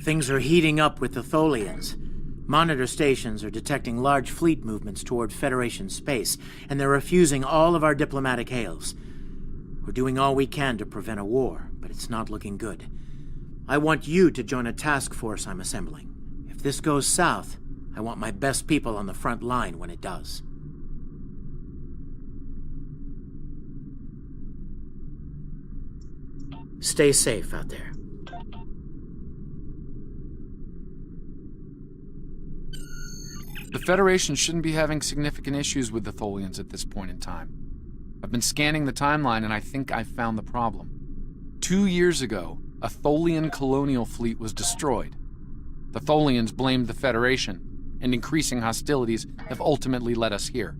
Things are heating up with the Tholians. Monitor stations are detecting large fleet movements toward Federation space, and they're refusing all of our diplomatic hails. We're doing all we can to prevent a war, but it's not looking good. I want you to join a task force I'm assembling. If this goes south, I want my best people on the front line when it does. Stay safe out there. The Federation shouldn't be having significant issues with the Tholians at this point in time. I've been scanning the timeline and I think I've found the problem. 2 years ago, a Tholian colonial fleet was destroyed. The Tholians blamed the Federation, and increasing hostilities have ultimately led us here.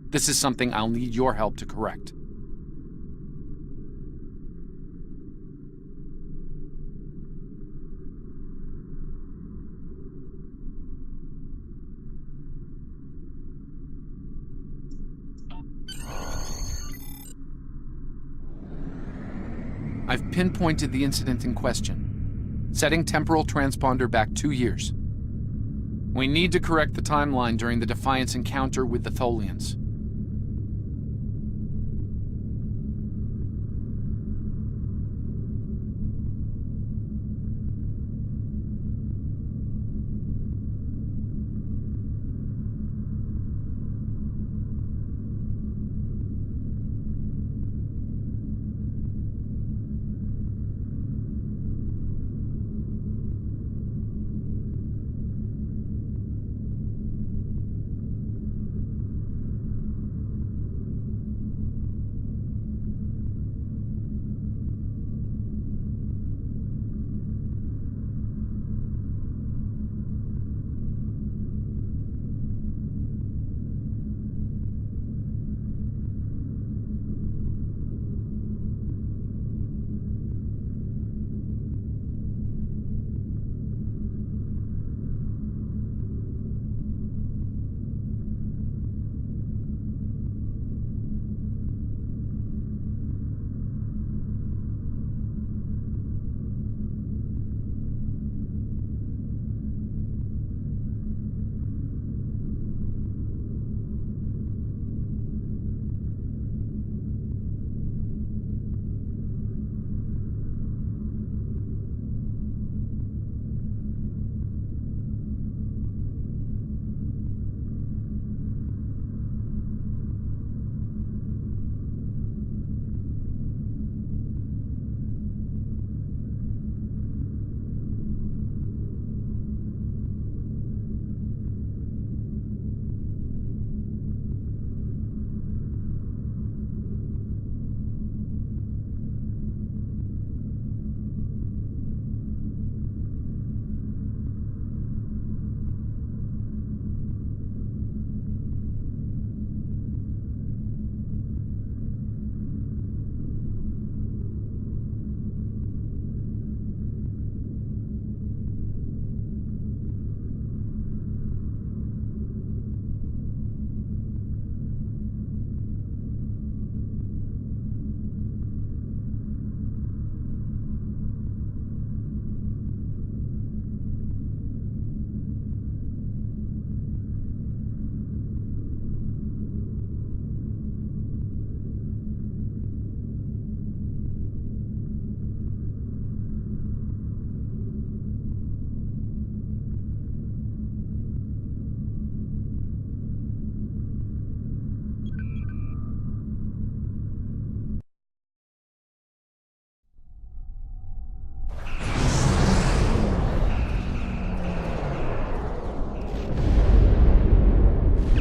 This is something I'll need your help to correct. I've pinpointed the incident in question, setting temporal transponder back 2 years. We need to correct the timeline during the Defiance encounter with the Tholians.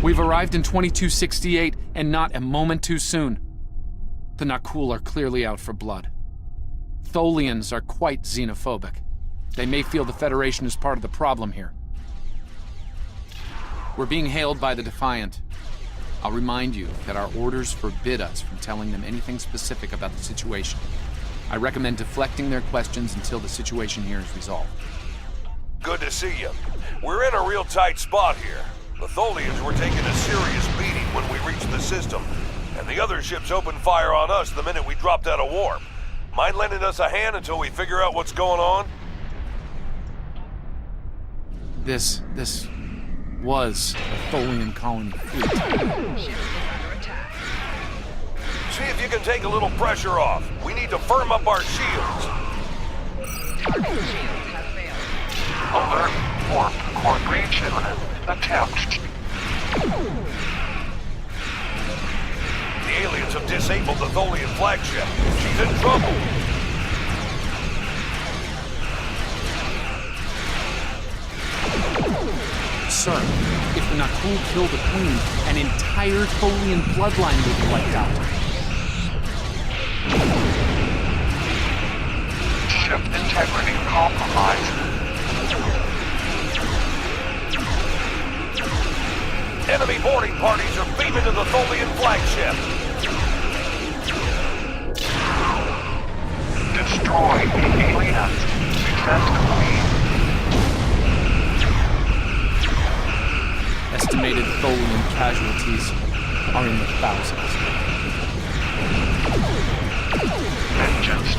We've arrived in 2268, and not a moment too soon. The Nakul are clearly out for blood. Tholians are quite xenophobic. They may feel the Federation is part of the problem here. We're being hailed by the Defiant. I'll remind you that our orders forbid us from telling them anything specific about the situation. I recommend deflecting their questions until the situation here is resolved. Good to see you. We're in a real tight spot here. The Tholians were taking a serious beating when we reached the system, and the other ships opened fire on us the minute we dropped out of warp. Mind lending us a hand until we figure out what's going on? This was a Tholian colony fleet. See if you can take a little pressure off. We need to firm up our shields. Alert. Warp. Core breach imminent. Attempt. The aliens have disabled the Tholian flagship. She's in trouble. Sir, if the Nakul kill the Queen, an entire Tholian bloodline will be wiped out. Ship integrity compromised. Enemy boarding parties are beaming to the Tholian flagship. Destroy the aliens. Success complete. Estimated Tholian casualties are in the thousands. Vengeance.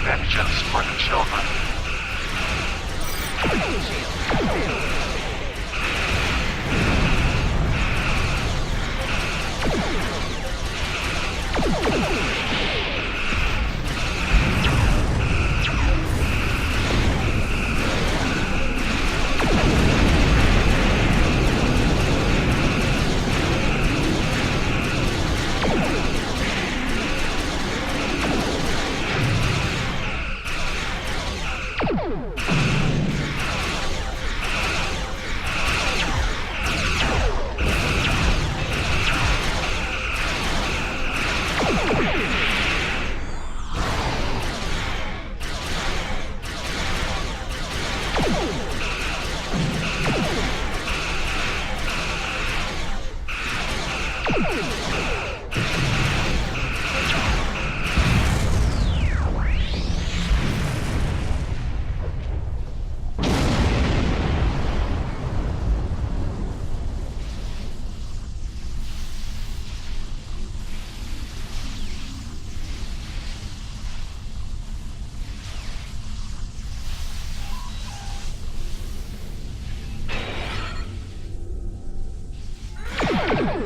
Vengeance for the children.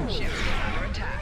Ship is under attack.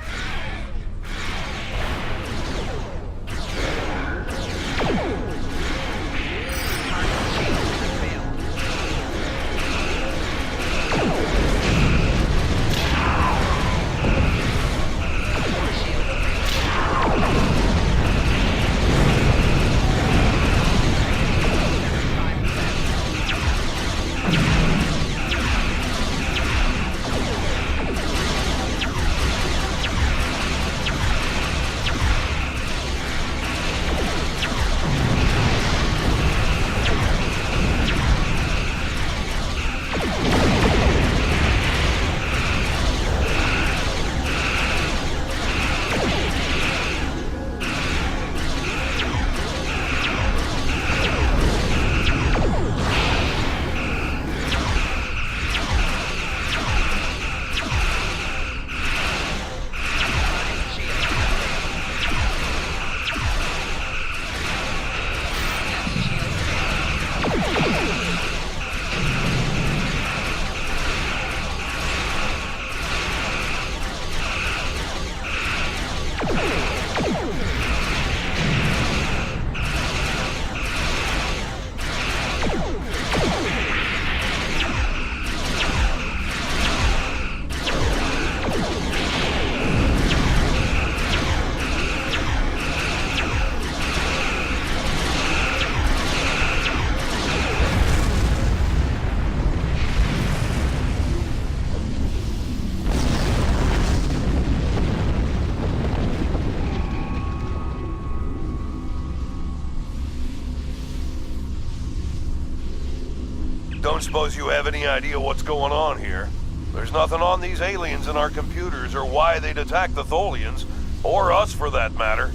Don't suppose you have any idea what's going on here? There's nothing on these aliens in our computers or why they'd attack the Tholians, or us for that matter.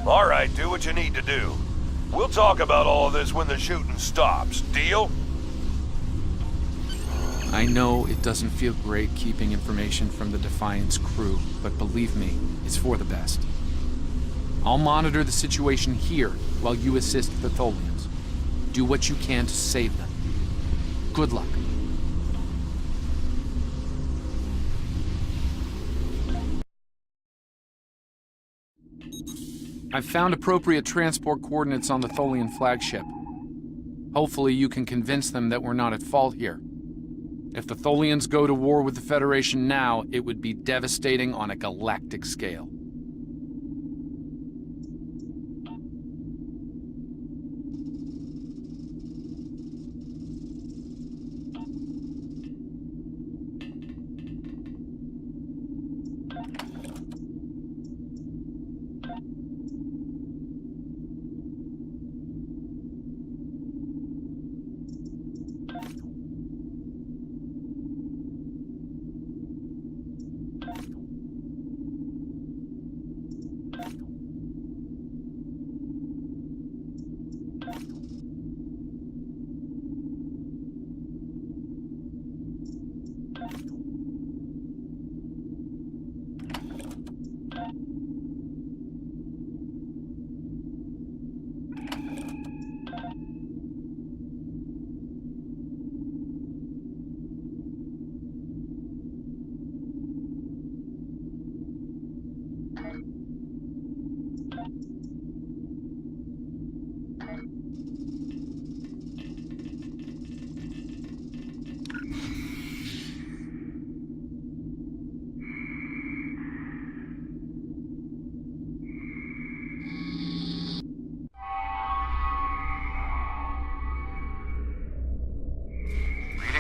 Alright, do what you need to do. We'll talk about all of this when the shooting stops. Deal? I know it doesn't feel great keeping information from the Defiant's crew, but believe me, it's for the best. I'll monitor the situation here while you assist the Tholians. Do what you can to save them. Good luck. I've found appropriate transport coordinates on the Tholian flagship. Hopefully you can convince them that we're not at fault here. If the Tholians go to war with the Federation now, it would be devastating on a galactic scale.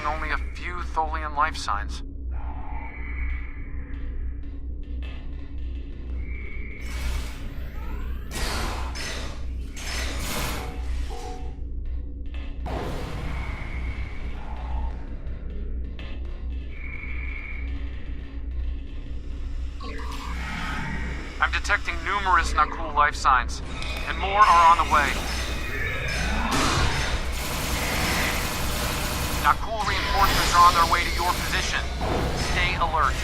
Only a few Tholian life signs. I'm detecting numerous Nakul life signs, and more are on the way. Nakul reinforcements are on their way to your position. Stay alert.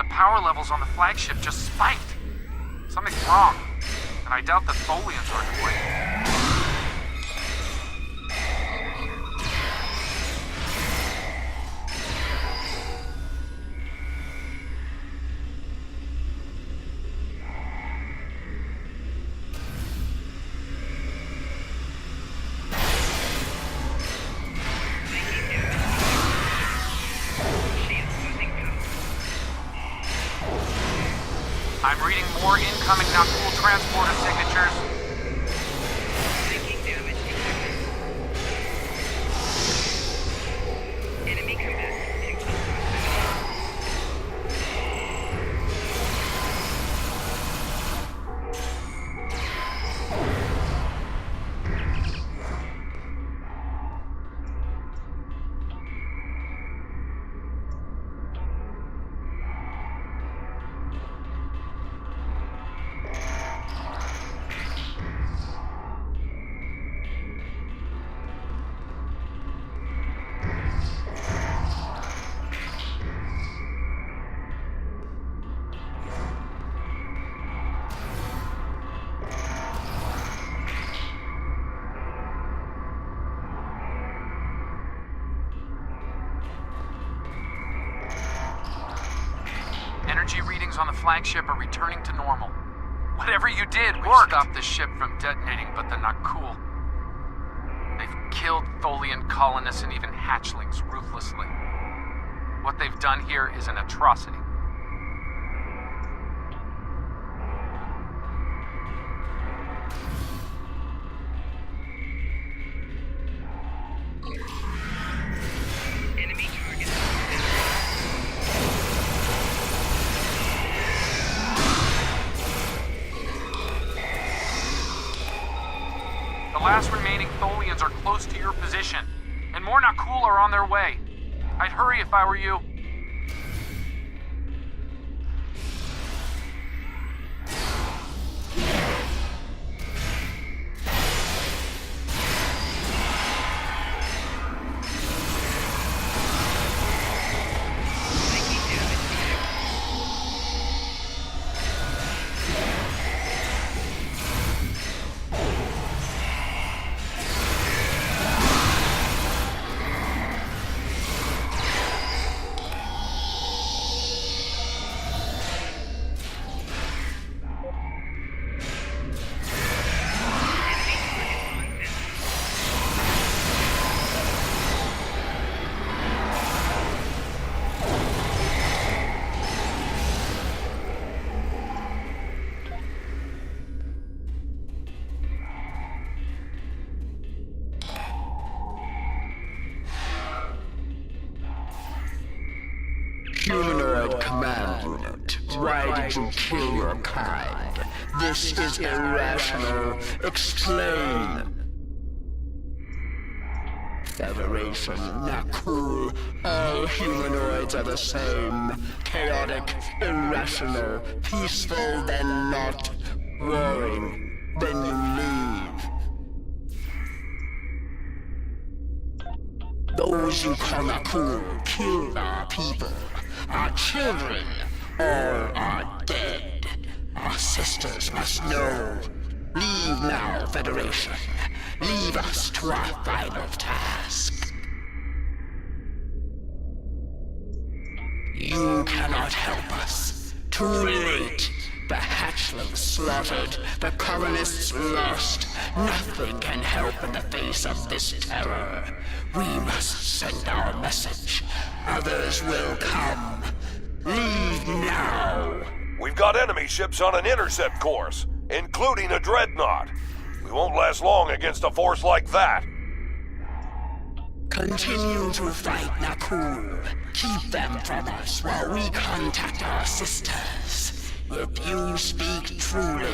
Power levels on the flagship just spiked. Something's wrong, and I doubt the Tholians are to blame. I'm reading more incoming Nakul transporter signatures. Taking damage detected. Enemy combat in close Energy readings on the flagship are returning to normal. Whatever you did worked. Stop the ship from detonating, but the Nakul. They've killed Tholian colonists and even hatchlings ruthlessly. What they've done here is an atrocity. The last remaining Tholians are close to your position, and more Nakul are on their way. I'd hurry if I were you. Humanoid command unit, why did you kill your kind? This is irrational. Explain. Federation, Nakul, all humanoids are the same. Chaotic, irrational, peaceful, then not. Warring, then you leave. Those you call Nakul killed our people, our children, all are dead. Our sisters must know. Leave now, Federation. Leave us to our final task. You cannot help us. Too late. The hatchlings slaughtered, the colonists lost. Nothing can help in the face of this terror. We must send our message. Others will come. Leave now. We've got enemy ships on an intercept course, including a dreadnought. We won't last long against a force like that. Continue to fight, Nakul. Keep them from us while we contact our sisters. If you speak truly,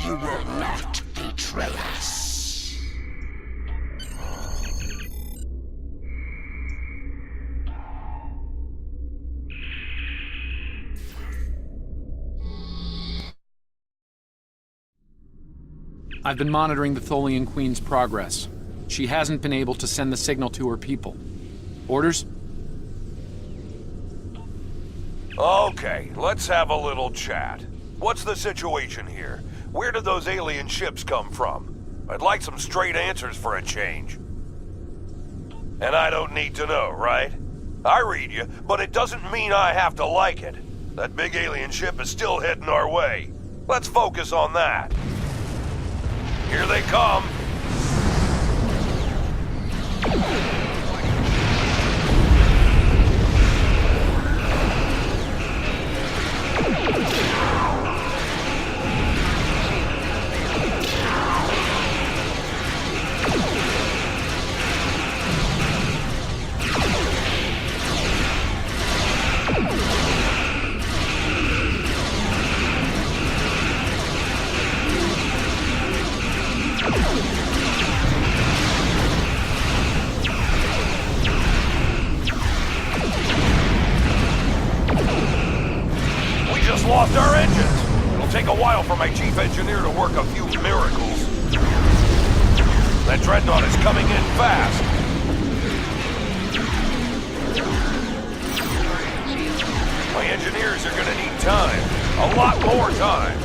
you will not betray us. I've been monitoring the Tholian Queen's progress. She hasn't been able to send the signal to her people. Orders? Okay, let's have a little chat. What's the situation here? Where did those alien ships come from? I'd like some straight answers for a change. And I don't need to know, right? I read you, but it doesn't mean I have to like it. That big alien ship is still heading our way. Let's focus on that. Here they come. Lost our engines. It'll take a while for my chief engineer to work a few miracles. That dreadnought is coming in fast. My engineers are gonna need time. A lot more time.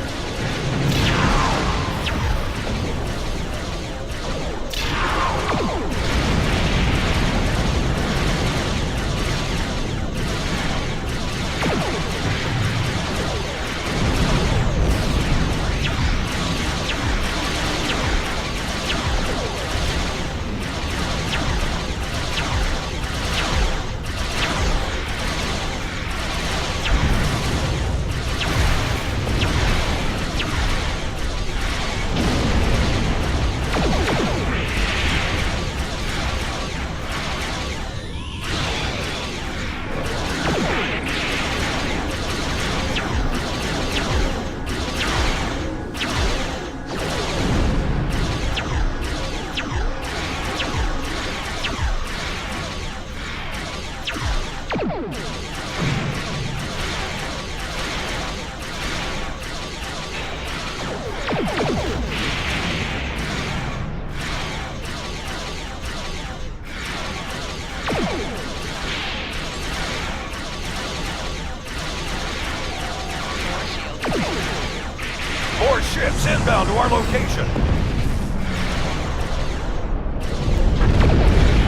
location.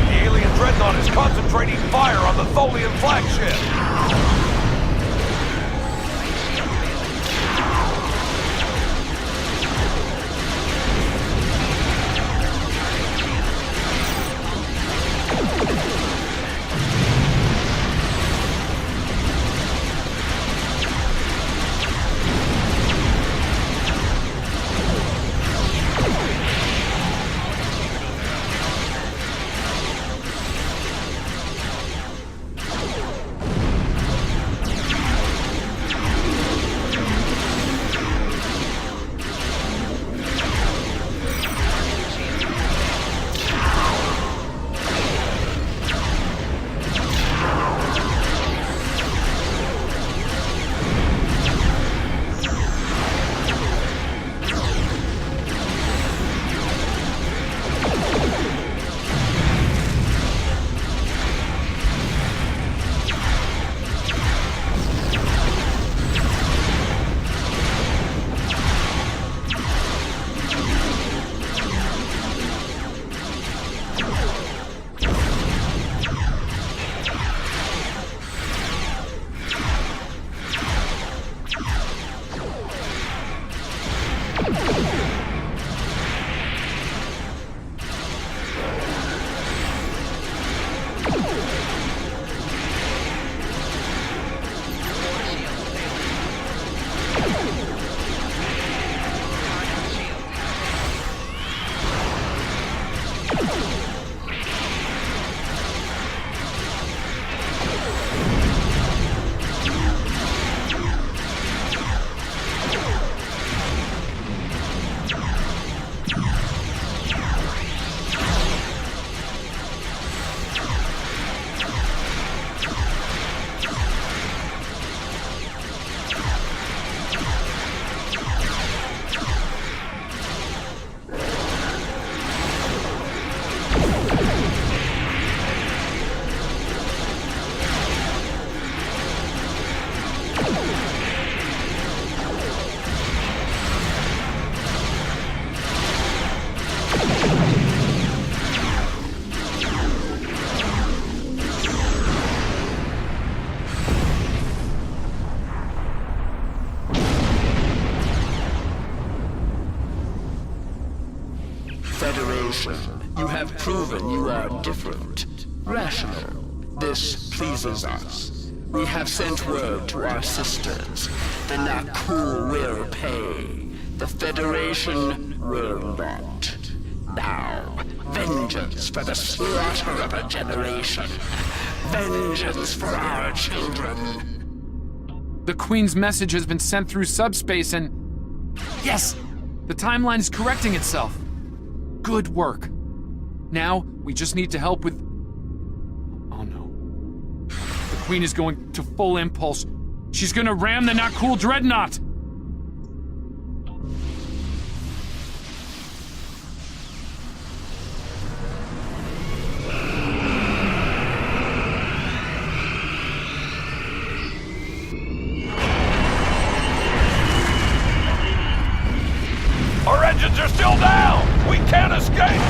The alien dreadnought is concentrating fire on the Tholian flagship. Federation, you have proven you are different, rational. This pleases us. We have sent word to our sisters. The Nakul will pay. The Federation will not. Now, vengeance for the slaughter of a generation. Vengeance for our children. The Queen's message has been sent through subspace and... Yes! The timeline is correcting itself. Good work. Now, we just need to help with... Oh no. The Queen is going to full impulse. She's gonna ram the Nakul Dreadnought! Our engines are still down! We can't escape!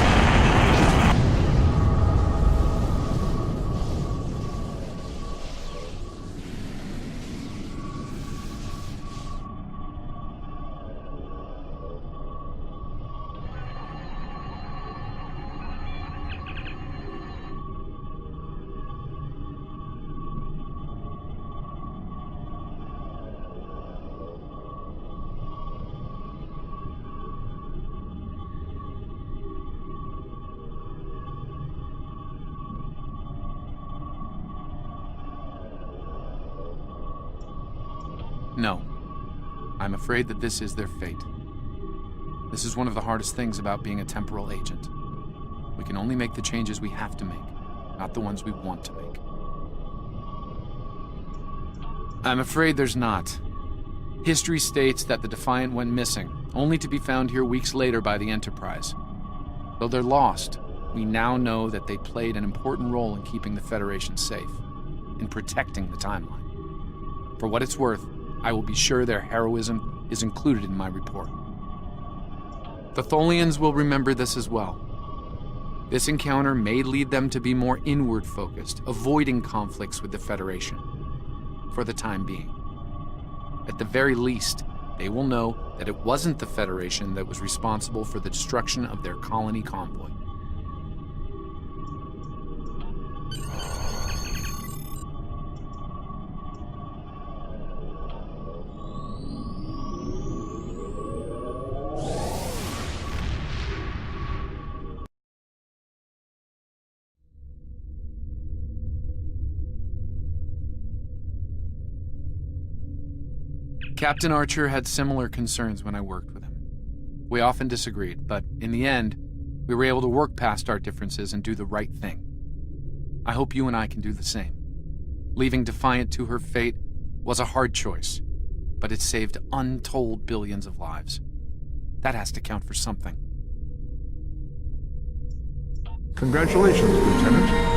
No. I'm afraid that this is their fate. This is one of the hardest things about being a temporal agent. We can only make the changes we have to make, not the ones we want to make. I'm afraid there's not. History states that the Defiant went missing, only to be found here weeks later by the Enterprise. Though they're lost, we now know that they played an important role in keeping the Federation safe, in protecting the timeline. For what it's worth, I will be sure their heroism is included in my report. The Tholians will remember this as well. This encounter may lead them to be more inward-focused, avoiding conflicts with the Federation, for the time being. At the very least, they will know that it wasn't the Federation that was responsible for the destruction of their colony convoy. Captain Archer had similar concerns when I worked with him. We often disagreed, but in the end, we were able to work past our differences and do the right thing. I hope you and I can do the same. Leaving Defiant to her fate was a hard choice, but it saved untold billions of lives. That has to count for something. Congratulations, Lieutenant.